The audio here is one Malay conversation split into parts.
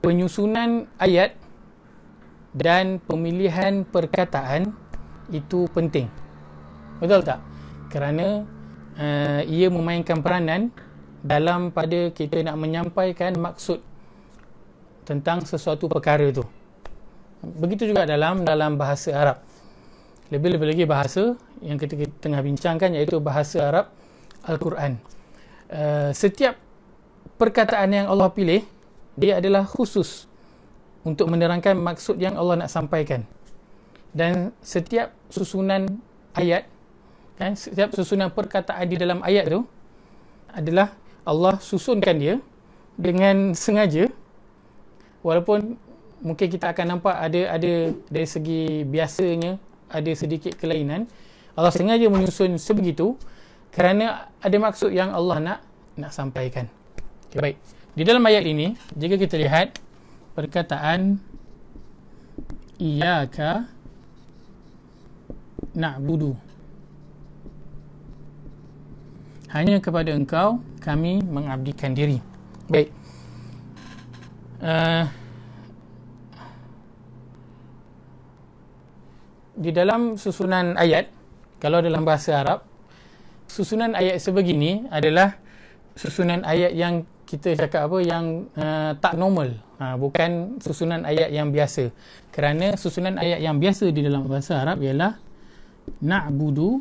penyusunan ayat dan pemilihan perkataan itu penting. Betul tak? Kerana ia memainkan peranan dalam pada kita nak menyampaikan maksud tentang sesuatu perkara itu. Begitu juga dalam bahasa Arab. Lebih-lebih lagi bahasa yang kita tengah bincangkan, iaitu bahasa Arab Al-Quran. Setiap perkataan yang Allah pilih, dia adalah khusus untuk menerangkan maksud yang Allah nak sampaikan. Dan setiap susunan ayat, setiap susunan perkataan di dalam ayat tu adalah Allah susunkan dia dengan sengaja, walaupun mungkin kita akan nampak ada dari segi biasanya ada sedikit kelainan. Allah sengaja menyusun sebegitu kerana ada maksud yang Allah nak sampaikan. Okay, baik. Di dalam ayat ini, jika kita lihat perkataan iyyaka na'budu, hanya kepada engkau kami mengabdikan diri. Baik. Di dalam susunan ayat, kalau dalam bahasa Arab, susunan ayat sebegini adalah susunan ayat yang kita cakap apa, yang tak normal, bukan susunan ayat yang biasa. Kerana susunan ayat yang biasa di dalam bahasa Arab ialah na'budu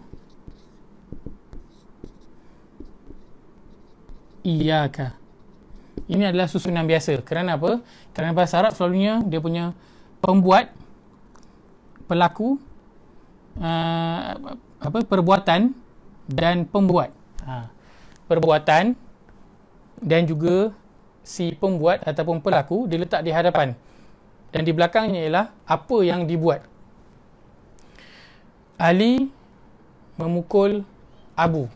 iyyaka. Ini adalah susunan biasa. Kerana apa? Kerana bahasa Arab selalunya dia punya pembuat, pelaku, perbuatan dan pembuat. Perbuatan dan juga si pembuat ataupun pelaku diletak di hadapan, dan di belakangnya ialah apa yang dibuat. Ali memukul Abu.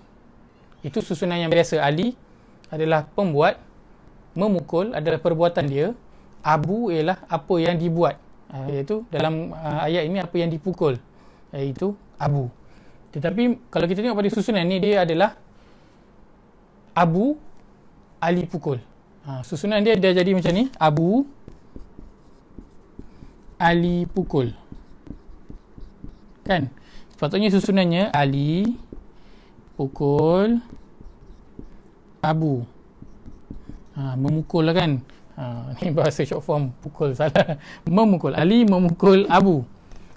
Itu susunan yang biasa. Ali adalah pembuat, memukul adalah perbuatan dia, Abu ialah apa yang dibuat, iaitu dalam ayat ini apa yang dipukul, iaitu Abu. Tetapi kalau kita tengok pada susunan ni, dia adalah Abu, Ali pukul. Susunan dia jadi macam ni, Abu, Ali pukul. Kan? Sepatutnya susunannya Ali pukul Abu. Memukul lah kan. Ni bahasa short form, pukul salah. Memukul. Ali memukul Abu.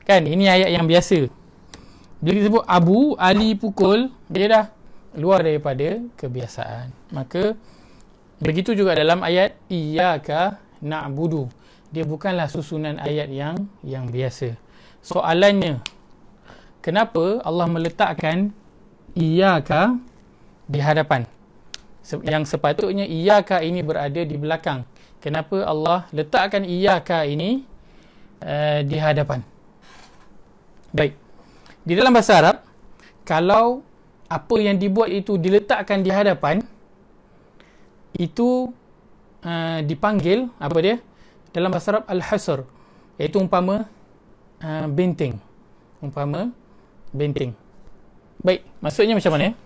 Kan? Ini ayat yang biasa. Bila kita sebut Abu, Ali pukul, dia dah luar daripada kebiasaan. Maka begitu juga dalam ayat iyyaka na'budu. Dia bukanlah susunan ayat yang biasa. Soalannya, kenapa Allah meletakkan iyyaka di hadapan? Yang sepatutnya iyyaka ini berada di belakang. Kenapa Allah letakkan iyyaka ini di hadapan? Baik. Di dalam bahasa Arab, kalau apa yang dibuat itu diletakkan di hadapan, itu dipanggil apa dia? Dalam bahasa Arab al-hasr, iaitu umpama benteng. Umpama benteng. Baik, maksudnya macam mana?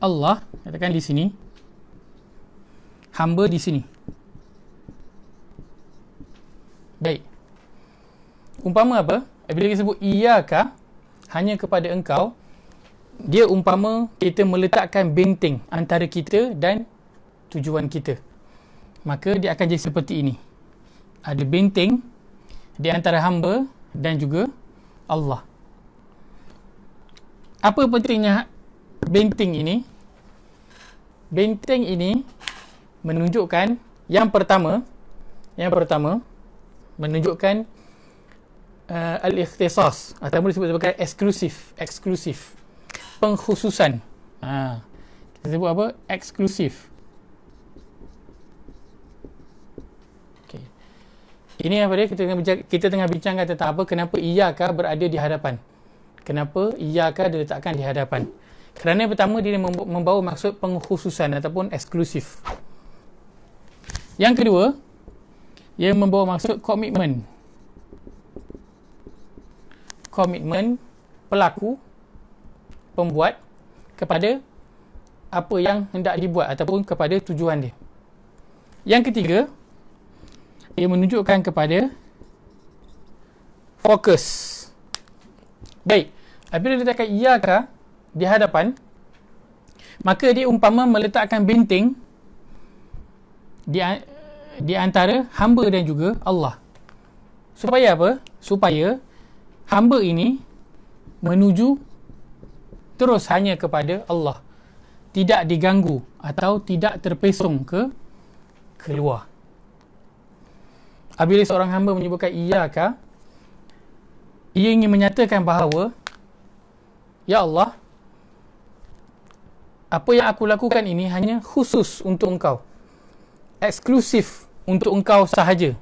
Allah katakan di sini, hamba di sini. Baik. Umpama apa? Bila kita sebut iyyaka, hanya kepada engkau, dia umpama kita meletakkan benteng antara kita dan tujuan kita. Maka dia akan jadi seperti ini. Ada benteng di antara hamba dan juga Allah. Apa pentingnya benteng ini? Benteng ini menunjukkan yang pertama menunjukkan al-ikhtisas, atau boleh disebut sebagai eksklusif, pengkhususan. Kita sebut apa? Eksklusif. Okay. Ini apa dia? Kita tengah bincangkan tentang apa? Kenapa iyyaka berada di hadapan? Kenapa iyyaka diletakkan di hadapan? Kerana yang pertama, dia membawa maksud pengkhususan ataupun eksklusif. Yang kedua, ia membawa maksud komitmen. Komitmen pelaku, pembuat, kepada apa yang hendak dibuat ataupun kepada tujuan dia. Yang ketiga, ia menunjukkan kepada fokus. Baik, apabila diletakkan iyaka di hadapan, maka dia umpama meletakkan benteng di antara hamba dan juga Allah. Supaya apa? Supaya hamba ini menuju terus hanya kepada Allah, tidak diganggu atau tidak terpesong ke keluar. Apabila seorang hamba menyebutkan iyaka, ia ingin menyatakan bahawa, ya Allah, apa yang aku lakukan ini hanya khusus untuk Engkau, eksklusif untuk Engkau sahaja,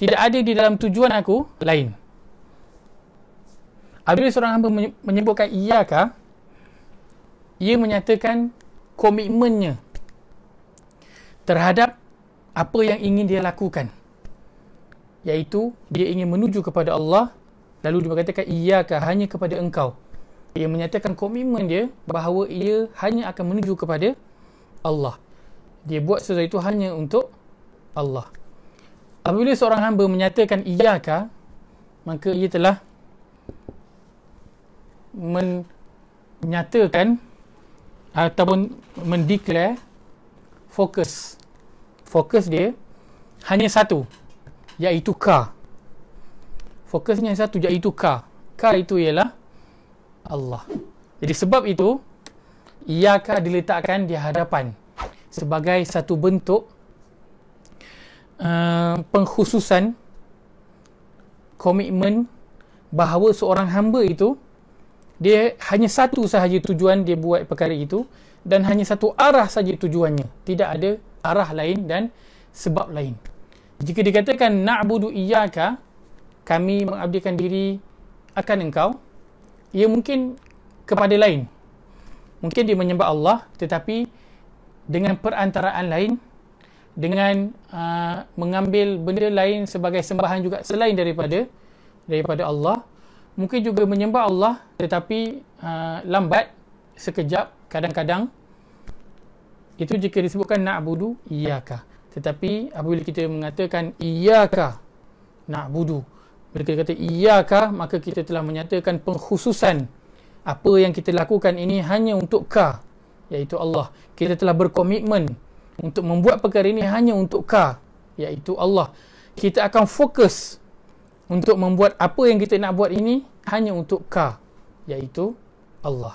tidak ada di dalam tujuan aku lain. Apabila seorang hamba menyebutkan iyaka, ia menyatakan komitmennya terhadap apa yang ingin dia lakukan, iaitu dia ingin menuju kepada Allah, lalu dia berkatakan iyaka, hanya kepada Engkau. Ia menyatakan komitmen dia bahawa ia hanya akan menuju kepada Allah. Dia buat sesuatu itu hanya untuk Allah. Apabila seorang hamba menyatakan iyaka, maka ia telah menyatakan ataupun mendeklar fokus. Fokus dia hanya satu, iaitu ka. Fokusnya satu, iaitu ka. Ka itu ialah Allah. Jadi sebab itu iyaka diletakkan di hadapan sebagai satu bentuk pengkhususan komitmen bahawa seorang hamba itu dia hanya satu sahaja tujuan dia buat perkara itu, dan hanya satu arah saja tujuannya, tidak ada arah lain dan sebab lain. Jika dikatakan na'budu iyaka, kami mengabdikan diri akan Engkau, ia mungkin kepada lain. Mungkin dia menyembah Allah tetapi dengan perantaraan lain, dengan mengambil benda lain sebagai sembahan juga selain daripada Allah. Mungkin juga menyembah Allah tetapi lambat, sekejap, kadang-kadang. Itu jika disebutkan na'budu iyaka. Tetapi apabila kita mengatakan iyaka na'budu, bila kita kata iyaka, maka kita telah menyatakan pengkhususan apa yang kita lakukan ini hanya untuk ka, iaitu Allah. Kita telah berkomitmen untuk membuat perkara ini hanya untuk ka, iaitu Allah. Kita akan fokus untuk membuat apa yang kita nak buat ini hanya untuk ka, iaitu Allah.